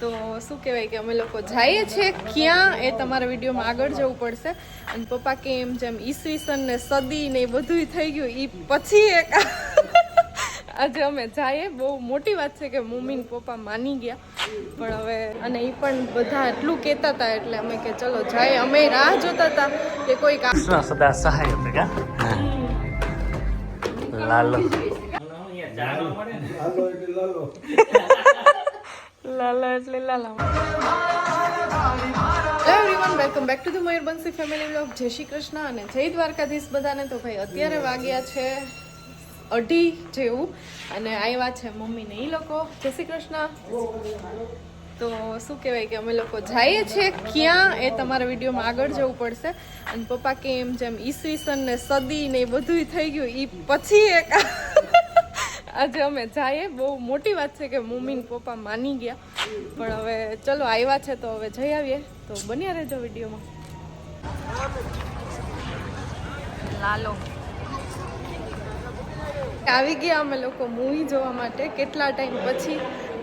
તો શું કહેવાય કે અમે લોકો જઈએ છીએ ક્યાં એ તમારા વિડીયોમાં આગળ જવું પડશે. અને પપ્પા કે એમ જેમ ઈસવીસન ને સદી ને એ બધું થઈ ગયું એ પછી એક આજે અમે જઈએ. બહુ મોટી વાત છે કે મમ્મી ને પપ્પા માની ગયા. પણ હવે અને એ પણ બધા એટલું કહેતા હતા એટલે અમે કે ચલો જાય. અમે રાહ જોતા હતા કે કોઈ સદા સહાય હતા લાલો લાલા એટલે Lala. Hello everyone, welcome back to the Mayurbansi family vlog. જય શ્રી કૃષ્ણ અને જય દ્વારકાધીશ બધાને. તો ભાઈ અત્યારે વાગ્યા છે 2:30 જેવું અને આવ્યા છે મમ્મી ને એ લોકો. જય શ્રી કૃષ્ણ. તો શું કહેવાય કે અમે લોકો જઈએ છીએ ક્યાં એ તમારા વિડીયોમાં આગળ જવું પડશે. અને પપ્પા કે એમ જેમ ઈસવીસન ને સદી ને એ બધું થઈ ગયું એ પછી એક આજે અમે જઈએ. બહુ મોટી વાત છે કે મમ્મી ને પપ્પા માની ગયા. પણ હવે ચલો આવ્યા છે તો હવે જઈ આવીએ. તો બન્યા રહેજો વિડીયોમાં. લાલો આવી ગયા અમે લોકો મૂવી જોવા માટે કેટલા ટાઈમ પછી.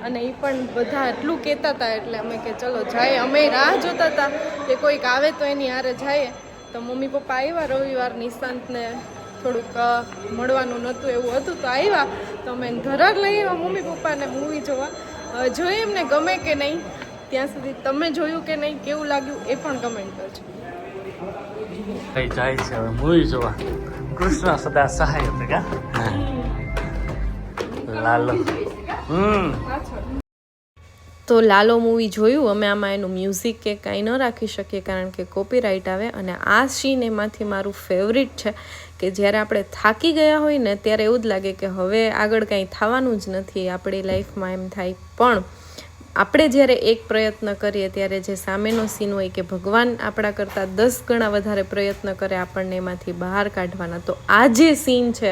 અને એ પણ બધા એટલું કહેતા હતા એટલે અમે કે ચલો જાય. અમે રાહ જોતા હતા કે કોઈક આવે તો એની હારે જાય. તો મમ્મી પપ્પા આવ્યા. રવિવાર નિશાંતને થોડુંક મળવાનું નહોતું એવું હતું તો આવ્યા. તો અમે ઘર લઈ આવ્યા મમ્મી પપ્પાને મૂવી જોવા. જોઈએ એમને ગમે કે નહીં. ત્યાં સુધી તમે જોયું કે નહીં, કેવું લાગ્યું એ પણ કમેન્ટ કરજો. જાય છે હવે મૂવી જોવા. કૃષ્ણ સદા સહાય હતા લાલો. તો લાલો મૂવી જોયું અમે. આમાં એનું મ્યુઝિક કે કાંઈ ન રાખી શકીએ કારણ કે કોપીરાઇટ આવે. અને આ સીન એમાંથી મારું ફેવરિટ છે કે જ્યારે આપણે થાકી ગયા હોય ને ત્યારે એવું જ લાગે કે હવે આગળ કાંઈ થવાનું જ નથી આપણી લાઈફમાં એમ થાય. પણ આપણે જ્યારે એક પ્રયત્ન કરીએ ત્યારે જે સામેનો સીન હોય કે ભગવાન આપણા કરતાં 10 ગણા વધારે પ્રયત્ન કરે આપણને એમાંથી બહાર કાઢવાના. તો આ જે સીન છે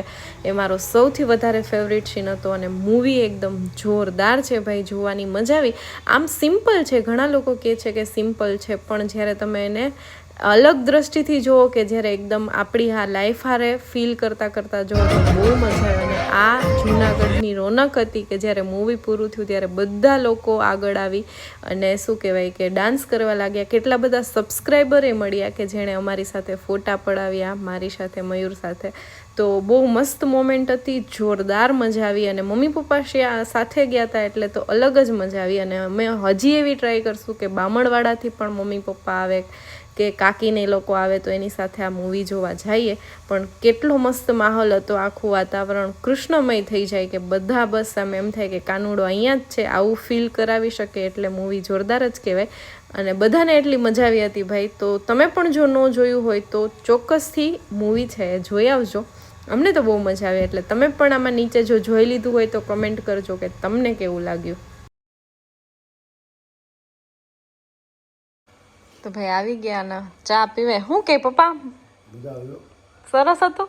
એ મારો સૌથી વધારે ફેવરિટ સીન હતો. અને મૂવી એકદમ જોરદાર છે ભાઈ, જોવાની મજા આવી. આમ સિમ્પલ છે, ઘણા લોકો કહે છે કે સિમ્પલ છે, પણ જ્યારે તમે એને અલગ દ્રષ્ટિથી જુઓ કે જ્યારે એકદમ આપણી આ લાઈફ હારે ફીલ કરતાં કરતાં જુઓ તો બહુ મજા આવે. અને આ જૂનાગઢની રોનક હતી કે જ્યારે મૂવી પૂરું થયું ત્યારે બધા લોકો આગળ આવી અને શું કહેવાય કે ડાન્સ કરવા લાગ્યા. કેટલા બધા સબસ્ક્રાઈબરે મળ્યા કે જેણે અમારી સાથે ફોટા પડાવ્યા, મારી સાથે, મયુર સાથે. તો બહુ મસ્ત મોમેન્ટ હતી, જોરદાર મજા આવી. અને મમ્મી પપ્પા સાથે ગયા હતા એટલે તો અલગ જ મજા આવી. અને અમે હજી એવી ટ્રાય કરશું કે બામણવાડાથી પણ મમ્મી પપ્પા આવે કે કાકીને લોકો આવે તો એની સાથે આ મૂવી જોવા જઈએ. પણ કેટલો મસ્ત માહોલ હતો, આખું વાતાવરણ કૃષ્ણમય થઈ જાય કે બધા બસ આમ એમ થાય કે કાનુડો અહીંયા જ છે. આવું ફીલ કરાવી શકે એટલે મૂવી જોરદાર જ કહેવાય. અને બધાને એટલી મજા આવી હતી ભાઈ. તો તમે પણ જો ન જોયું હોય તો ચોક્કસથી મૂવી છે જોઈ આવજો. અમને તો બહુ મજા આવી. એટલે તમે પણ આમાં નીચે જો જોઈ લીધું હોય તો કમેન્ટ કરજો કે તમને કેવું લાગ્યું. તો ભાઈ આવી ગયા ને ચા પીવે. શું કે પપ્પા સરસ હતું?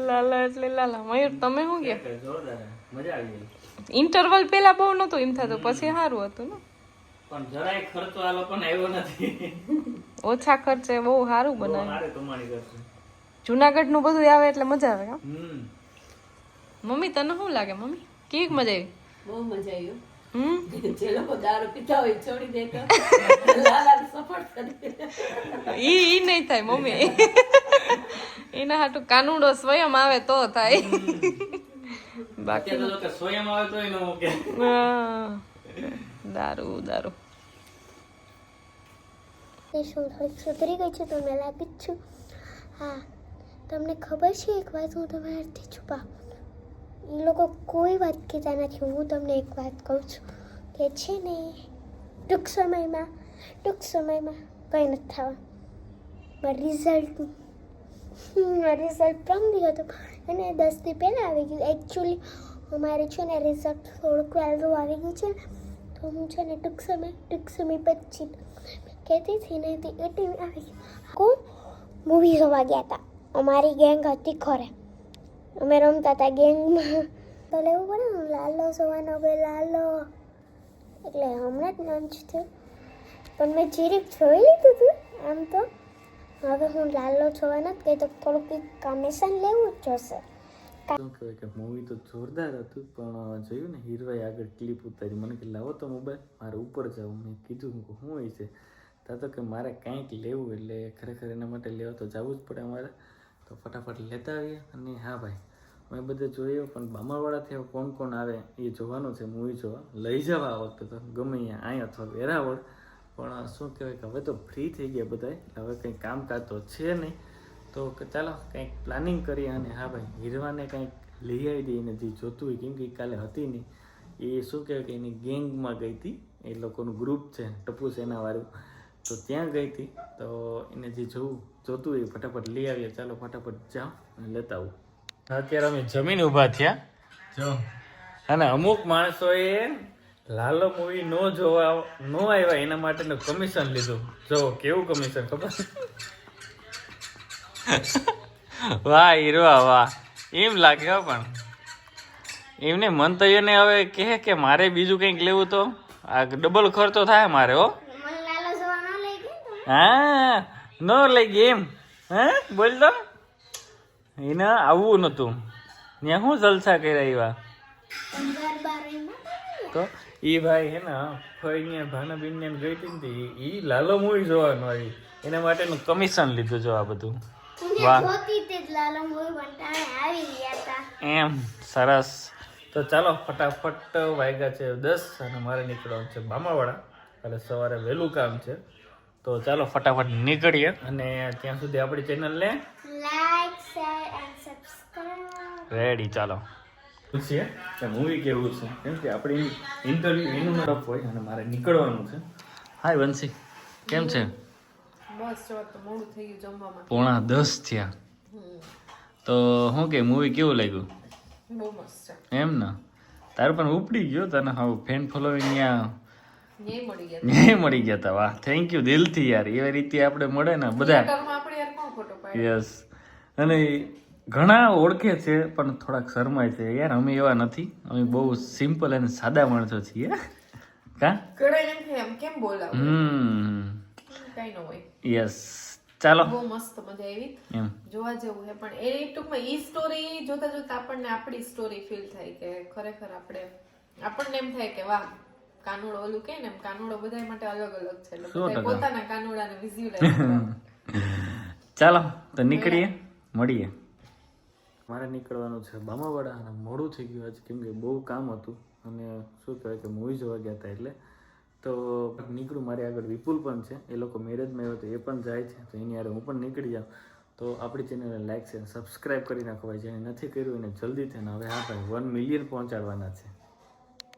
લાલા એટલે લાલા. મયુર તમે શું કે? ઇન્ટરવલ પેલા બહુ નતું એમ થતું, પછી સારું હતું ને. પણ જરાય ખર્ચો આ લોકોને આવ્યો નથી. ઓછા ખર્ચે બહુ સારું બનાવ્યું. જુનાગઢ નું બધું આવે એટલે મજા આવે. મમ્મી તને શું લાગે? મમ્મી કેવી મજા આવી? બહુ મજા આવી. જે લોકો દારૂ પીતા હોય છોડી દે તો લાલાને સપોર્ટ કરે. ઈ નહીં થાય મમ્મી. એના હાટુ કાનુડો સ્વયં આવે તો થાય. બાકી તો સ્વયં આવે તો ન મૂકે. દારૂ દારૂ સુધરી ગઈ છું તો મેં લાગી જ છું. હા, તમને ખબર છે એક વાત હું તમારાથી છુપાવું? એ લોકો કોઈ વાત કહેતા નથી. હું તમને એક વાત કહું છું કે છે ને ટૂંક સમયમાં કંઈ નથી થવા. રિઝલ્ટ પ્રમદી હતું અને 10 દી પહેલાં આવી ગયું. એકચ્યુઅલી અમારે છે ને રિઝલ્ટ થોડુંક વહેલું આવી ગયું છે. તો હું છે ને ટૂંક સમય પછી કહેતી હતી ને તે એટીવી આવી ગયું. કોણ મૂવી જોવા ગયા હતા? અમારી ગેંગ હતી ખરે. અમે રમતા હતા ગેંગમાં. તો લેવું પડે ને લાલો જોવાનો કે લાલો, એટલે હમણાં જ લંચ થયું પણ મેં જીરીક જોઈ લીધું હતું. આમ તો હવે હું લાલો જોવા નથી ગઈ તો થોડુંક કમિશન લેવું જ જોશે. શું કહેવાય કે મૂવી તો જોરદાર હતું, પણ જોયું ને હીરવાએ આગળ ક્લિપ ઉતારી, મને કે લાવો તો મોબાઈલ મારે ઉપર જાઉં. મેં કીધું શું હોય છે, તા તો કે મારે કાંઈક લેવું, એટલે ખરેખર એના માટે લેવા તો જવું જ પડે અમારે. તો ફટાફટ લેતા આવીએ. અને હા ભાઈ, અમે બધે જોઈએ, પણ બામણવાડાથી હવે કોણ કોણ આવે એ જોવાનું છે. મૂવી જોવા લઈ જવા આ વખતે તો ગમે અહીંયા અથવા વેરાવળ. પણ શું કહેવાય કે હવે તો ફ્રી થઈ ગયા બધા, હવે કંઈ કામકાજ તો છે નહીં. તો ચાલો કંઈક પ્લાનિંગ કરીએ. અને હા ભાઈ, હીરવાને કંઈક લઈ આવી દઈએ એને જે જોતું હોય, કેમ કે કાલે હતી નહીં. એ શું કહેવાય કે એની ગેંગમાં ગઈ હતી, એ લોકોનું ગ્રુપ છે ટપુ સેનાવાળું, તો ત્યાં ગઈ હતી. તો એને જે જોતું હોય ફટાફટ લઈ આવીએ. ચાલો ફટાફટ જાઓ અને લેતા આવું. અત્યારે અમે જમીન ઊભા થયા જો, અને અમુક માણસોએ લાલો મૂવી ન આવ્યા એના માટેનું કમિશન લીધું. જો કેવું કમિશન ખબર? વાહ હીરવા વાહ, એમ લાગે હો. પણ એમને મંતવ્યને હવે કહે કે મારે બીજું કંઈક લેવું તો આ ડબલ ખર્ચો થાય મારે. હો હા, ન લઈ ગઈ એમ. હે બોલ તો, એને આવવું નતું, ત્યાં શું જલસા કર્યા એવા. તો એ ભાઈ હે ને ફઈને ભાનાબીન ને ગઈ હતી ને, એ લાલો મૂવી જોવાનું આવી, એના માટેનું કમિશન લીધું. જો આ બધું વાહ, એમ સરસ. તો ચાલો ફટાફટ વાગ્યા છે 10 અને મારે નીકળવાનું છે બામાવાડા. કાલે સવારે વહેલું કામ છે, તો ચાલો ફટાફટ નીકળીએ. અને ત્યાં સુધી આપણી ચેનલને like, share and subscribe. Ready. ચાલો પૂછીએ કે મૂવી કેવું છે, કેમ કે આપણી ઇન્ટરવ્યુ એનું તરફ હોય અને મારે નીકળવાનું છે. હાય વંશી, કેમ છે? બસ જો તો મોડું થઈ ગયું જમવામાં. 9:45 થયા. તો શું કે મૂવી કેવું લાગ્યું? બહુ મસ્ત છે. એમ ને, તારું પણ ઉપડી ગયો તને હવે ફેન ફોલોઈંગ ત્યાં ન્યાય મળી ગયા. ન્યાય મળી ગયા તા. વાહ, થેન્ક યુ દિલથી યાર. એવી રીતે આપણે મળે ને બધા. થિયેટરમાં આપણે યાર કોણ ફોટો પાડે? યસ. અને ઘણા ઓળખે છે પણ થોડાક શરમાય છે યાર. અમે એવા નથી, અમે બહુ સિમ્પલ અને સાદા માણસો છીએ. કા ઘણા એમ કે એમ કેમ બોલાવ? કઈ ન હોય. યસ. ચાલો, બહુ મસ્ત મજા આવી, એમ જોવા જેવું છે. પણ એ ટૂંકમાં ઈ સ્ટોરી જોતા જોતા આપણને આપણી સ્ટોરી ફીલ થાય કે ખરેખર આપણને એમ થાય કે વાહ, કાનુડો ઓલું કે ને એમ કાનુડો બધા માટે અલગ અલગ છે, એટલે બધાય પોતાના કાનુડાને વિઝ્યુઅલાઇઝ. ચાલો તો નીકળીએ, મળીએ. મારે નીકળવાનું છે બામાવાડા અને મોડું થઈ ગયું આજે, કેમ કે બહુ કામ હતું. અને શું કહેવાય કે મૂવી જોવા ગયા હતા એટલે તો નીકળું. મારી આગળ વિપુલ પણ છે, એ લોકો મેરેજમાં આવ્યો તો એ પણ જાય છે, તો એની યારે હું પણ નીકળી જાઉં. તો આપણી ચેનલને લાઈક છે, સબસ્ક્રાઈબ કરી નાખો ભાઈ. જેને નથી કર્યું એને જલ્દી થઈને હવે હા ભાઈ 1 મિલિયન પહોંચાડવાના છે.